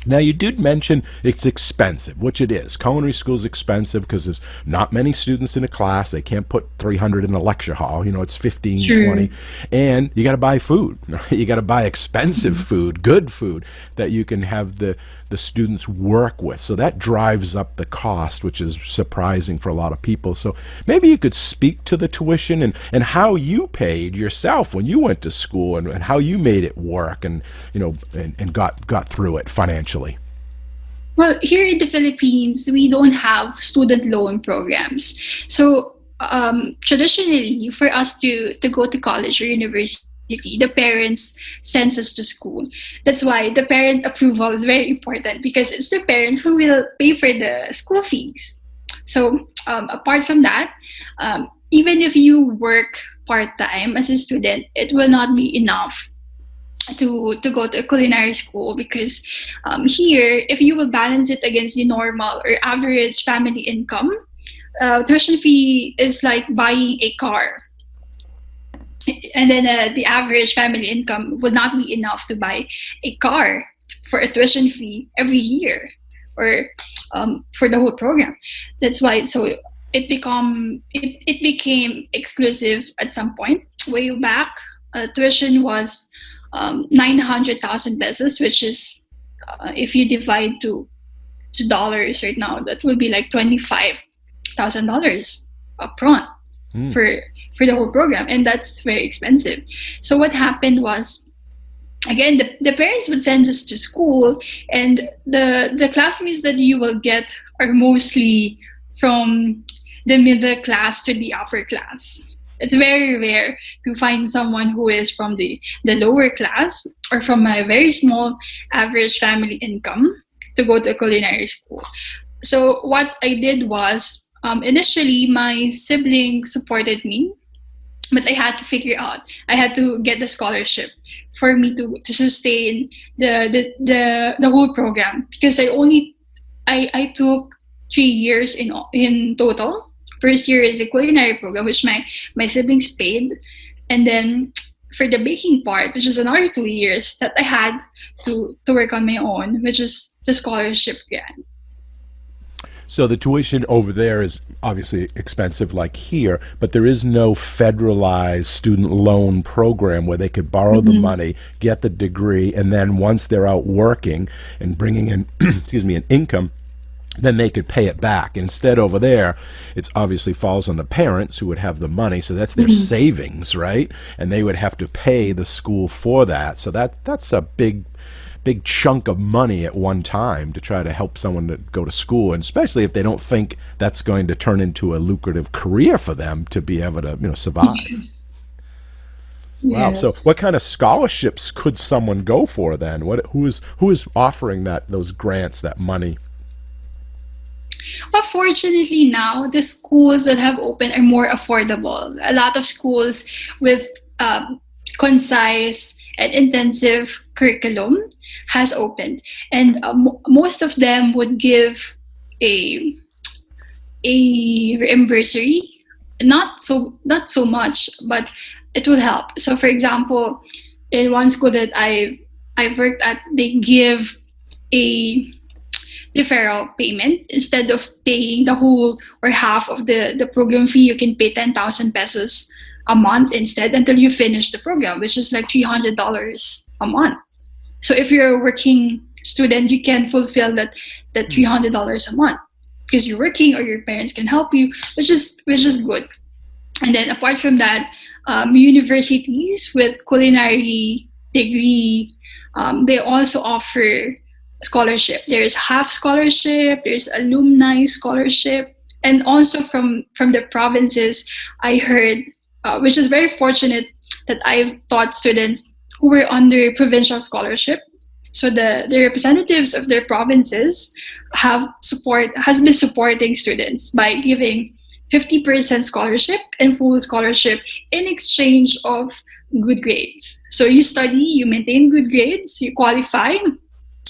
Now, you did mention it's expensive, which it is. Culinary school is expensive because there's not many students in a class. They can't put 300 in a lecture hall. It's 15, True. 20. And you got to buy food. You got to buy expensive food, good food that you can have the students work with. So that drives up the cost, which is surprising for a lot of people. So maybe you could speak to the tuition and how you paid yourself when you went to school and how you made it work and and got through it financially. Well, here in the Philippines, we don't have student loan programs. So traditionally, for us to go to college or university, the parents sends us to school. That's why the parent approval is very important because it's the parents who will pay for the school fees. So apart from that, even if you work part time as a student, it will not be enough to go to a culinary school because here, if you will balance it against the normal or average family income, tuition fee is like buying a car. And then the average family income would not be enough to buy a car for a tuition fee every year or for the whole program. That's why it became exclusive at some point. Way back, tuition was 900,000 pesos, which is if you divide to dollars right now, that would be like $25,000 upfront Mm. for the whole program, and that's very expensive. So what happened was, again, the parents would send us to school, and the classmates that you will get are mostly from the middle class to the upper class. It's very rare to find someone who is from the lower class or from a very small average family income to go to a culinary school. So what I did was, initially my siblings supported me, but I had to figure out. I had to get the scholarship for me to sustain the whole program because I took 3 years in total. First year is a culinary program, which my siblings paid, and then for the baking part, which is another 2 years that I had to work on my own, which is the scholarship grant. So the tuition over there is obviously expensive like here, but there is no federalized student loan program where they could borrow the Mhm. money, get the degree, and then once they're out working and bringing in, excuse me, an income, then they could pay it back. Instead, over there, it's obviously falls on the parents who would have the money, so that's their Mhm. savings, right? And they would have to pay the school for that. So that's a big chunk of money at one time to try to help someone to go to school, and especially if they don't think that's going to turn into a lucrative career for them to be able to survive. Wow. So Yes. what kind of scholarships could someone go for then? Who is offering those grants, that money? But fortunately now, the schools that have opened are more affordable. A lot of schools with concise and intensive curriculum has opened, and most of them would give a reimbursary, not so much, but it will help. So, for example, in one school that I worked at, they give a deferral payment. Instead of paying the whole or half of the program fee, you can pay 10,000 pesos a month instead until you finish the program, which is like $300 a month. So if you're a working student, you can fulfill that $300 a month because you're working or your parents can help you, which is good. And then apart from that, universities with culinary degree, they also offer scholarship. There's half scholarship, there's alumni scholarship, and also from the provinces, I heard, which is very fortunate that I've taught students who were under provincial scholarship. So the representatives of their provinces has been supporting students by giving 50% scholarship and full scholarship in exchange of good grades. So you study, you maintain good grades, you qualify.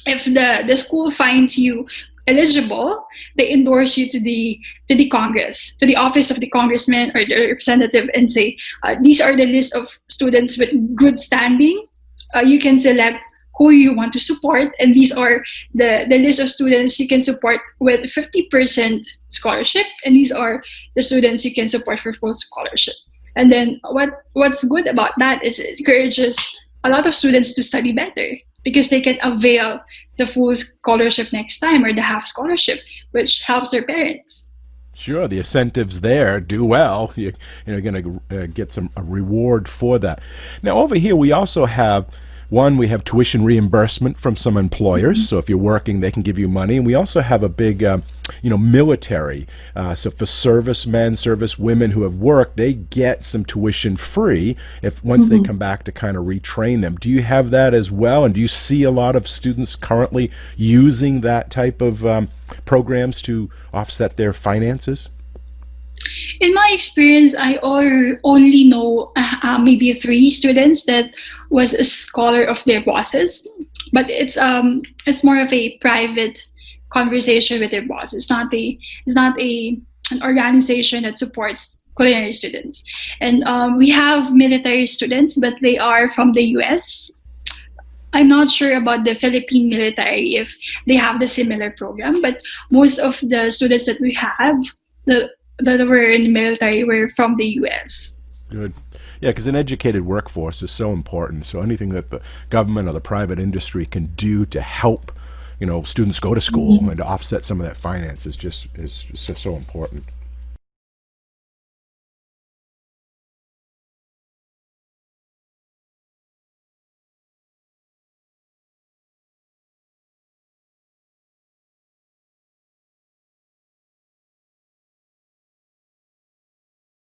If the school finds you eligible, they endorse you to the Congress, to the office of the congressman or the representative, and say, these are the list of students with good standing. You can select who you want to support, and these are the list of students you can support with 50% scholarship, and these are the students you can support for full scholarship. And then what's good about that is it encourages a lot of students to study better because they can avail the full scholarship next time or the half scholarship, which helps their parents. Sure, the incentives there. Do well, you're going to get a reward for that. Now, over here, we also have we have tuition reimbursement from some employers. So if you're working, they can give you money. And we also have a big, military. So for servicemen, servicewomen who have worked, they get some tuition free if once they come back to kind of retrain them. Do you have that as well? And do you see a lot of students currently using that type of programs to offset their finances? In my experience, I only know maybe 3 students that was a scholar of their bosses, but it's more of a private conversation with their boss. It's not an organization that supports culinary students. And we have military students, but they are from the U.S. I'm not sure about the Philippine military if they have the similar program, but most of the students that we have that were in the military were from the U.S. Good. Yeah, because an educated workforce is so important. So anything that the government or the private industry can do to help, students go to school and to offset some of that finance is so important.